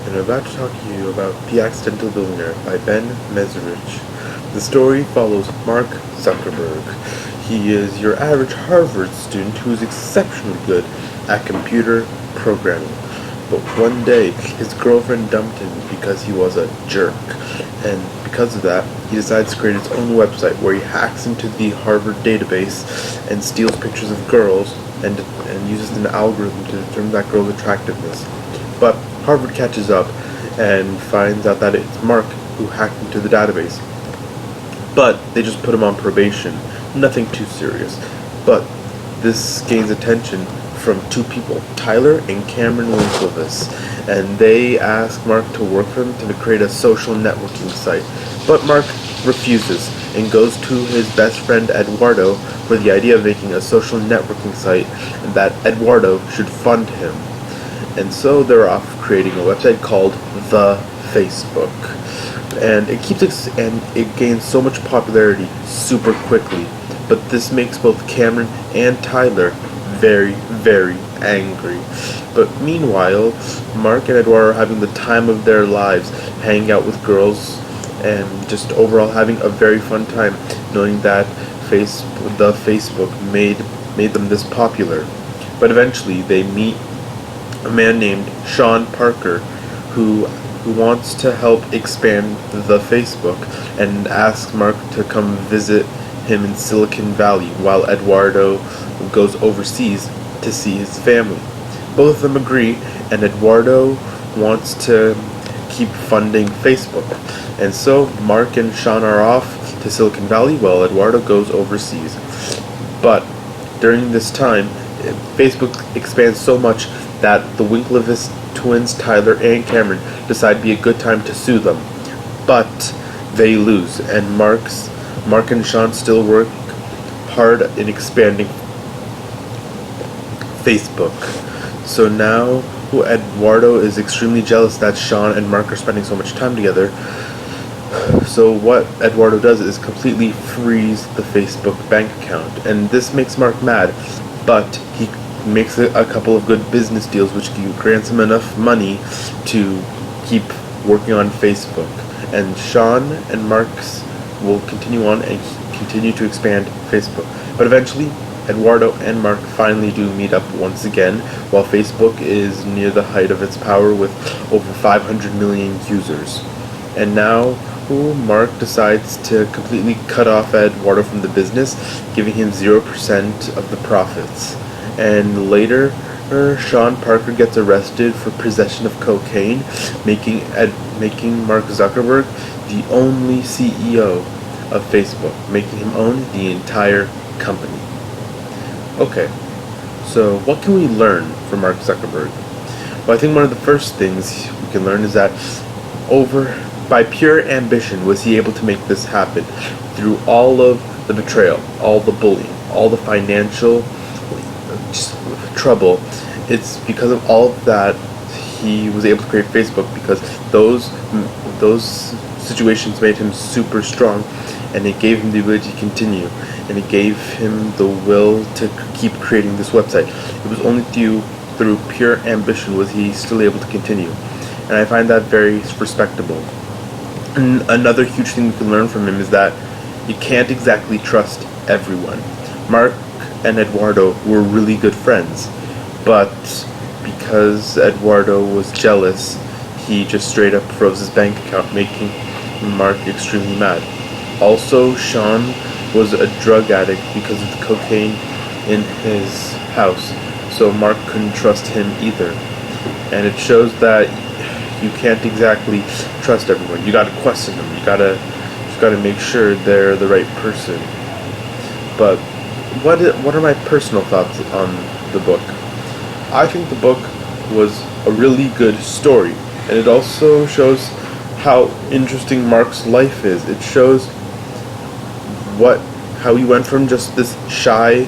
and I'm about to talk to you about The Accidental Billionaire by Ben Mezrich. The story follows Mark Zuckerberg. He is your average Harvard student who is exceptionally good at computer programming. But one day, his girlfriend dumped him because he was a jerk. And because of that, he decides to create his own website where he hacks into the Harvard database and steals pictures of girls and uses an algorithm to determine that girl's attractiveness. But Harvard catches up and finds out that it's Mark who hacked into the database. But they just put him on probation. Nothing too serious. But this gains attention from two people, Tyler and Cameron Winklevis, and they ask Mark to work for them to create a social networking site. But Mark refuses and goes to his best friend Eduardo for the idea of making a social networking site and that Eduardo should fund him. And so they're off creating a website called The Facebook. And it gains so much popularity super quickly. But this makes both Cameron and Tyler very, very angry. But meanwhile, Mark and Eduardo are having the time of their lives, hanging out with girls and just overall having a very fun time, knowing that the Facebook made them this popular. But eventually they meet a man named Sean Parker who wants to help expand the Facebook and asks Mark to come visit him in Silicon Valley while Eduardo goes overseas to see his family. Both of them agree, and Eduardo wants to keep funding Facebook. And so Mark and Sean are off to Silicon Valley while Eduardo goes overseas. But during this time, Facebook expands so much that the Winklevis twins, Tyler and Cameron, decide to be a good time to sue them. But they lose, and Mark and Sean still work hard in expanding Facebook. So now Eduardo is extremely jealous that Sean and Mark are spending so much time together. So what Eduardo does is completely freeze the Facebook bank account, and this makes Mark mad, but he makes a couple of good business deals which grants him enough money to keep working on Facebook. And Sean and Mark's will continue on and continue to expand Facebook. But eventually, Eduardo and Mark finally do meet up once again, while Facebook is near the height of its power with over 500 million users. And now, Mark decides to completely cut off Eduardo from the business, giving him 0% of the profits. And later, Sean Parker gets arrested for possession of cocaine, making Mark Zuckerberg the only CEO of Facebook, making him own the entire company. Okay, so what can we learn from Mark Zuckerberg? Well, I think one of the first things we can learn is that by pure ambition was he able to make this happen through all of the betrayal, all the bullying, all the financial trouble. It's because of all of that he was able to create Facebook, because those situations made him super strong, and it gave him the ability to continue, and it gave him the will to keep creating this website. It was only through pure ambition was he still able to continue, and I find that very respectable. And another huge thing we can learn from him is that you can't exactly trust everyone. Mark and Eduardo were really good friends, but because Eduardo was jealous, he just straight up froze his bank account, making Mark extremely mad. Also, Sean was a drug addict because of the cocaine in his house, so Mark couldn't trust him either. And it shows that you can't exactly trust everyone. You gotta question them. You gotta make sure they're the right person. But what are my personal thoughts on the book? I think the book was a really good story, and it also shows how interesting Mark's life is. It shows how he went from just this shy,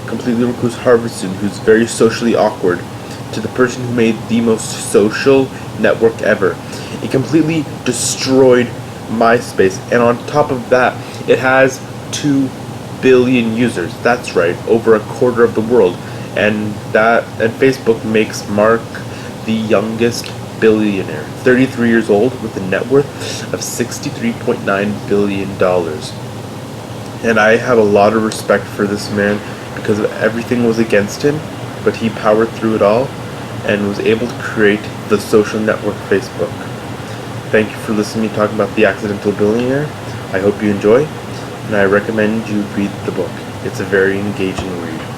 completely recluse Harvard student who's very socially awkward to the person who made the most social network ever. It completely destroyed MySpace, and on top of that, it has 2 billion users. That's right, over a quarter of the world. And Facebook makes Mark the youngest billionaire, 33 years old, with a net worth of $63.9 billion. And I have a lot of respect for this man because everything was against him, but he powered through it all and was able to create the social network Facebook. Thank you for listening to me talking about The Accidental Billionaire. I hope you enjoy, and I recommend you read the book. It's a very engaging read.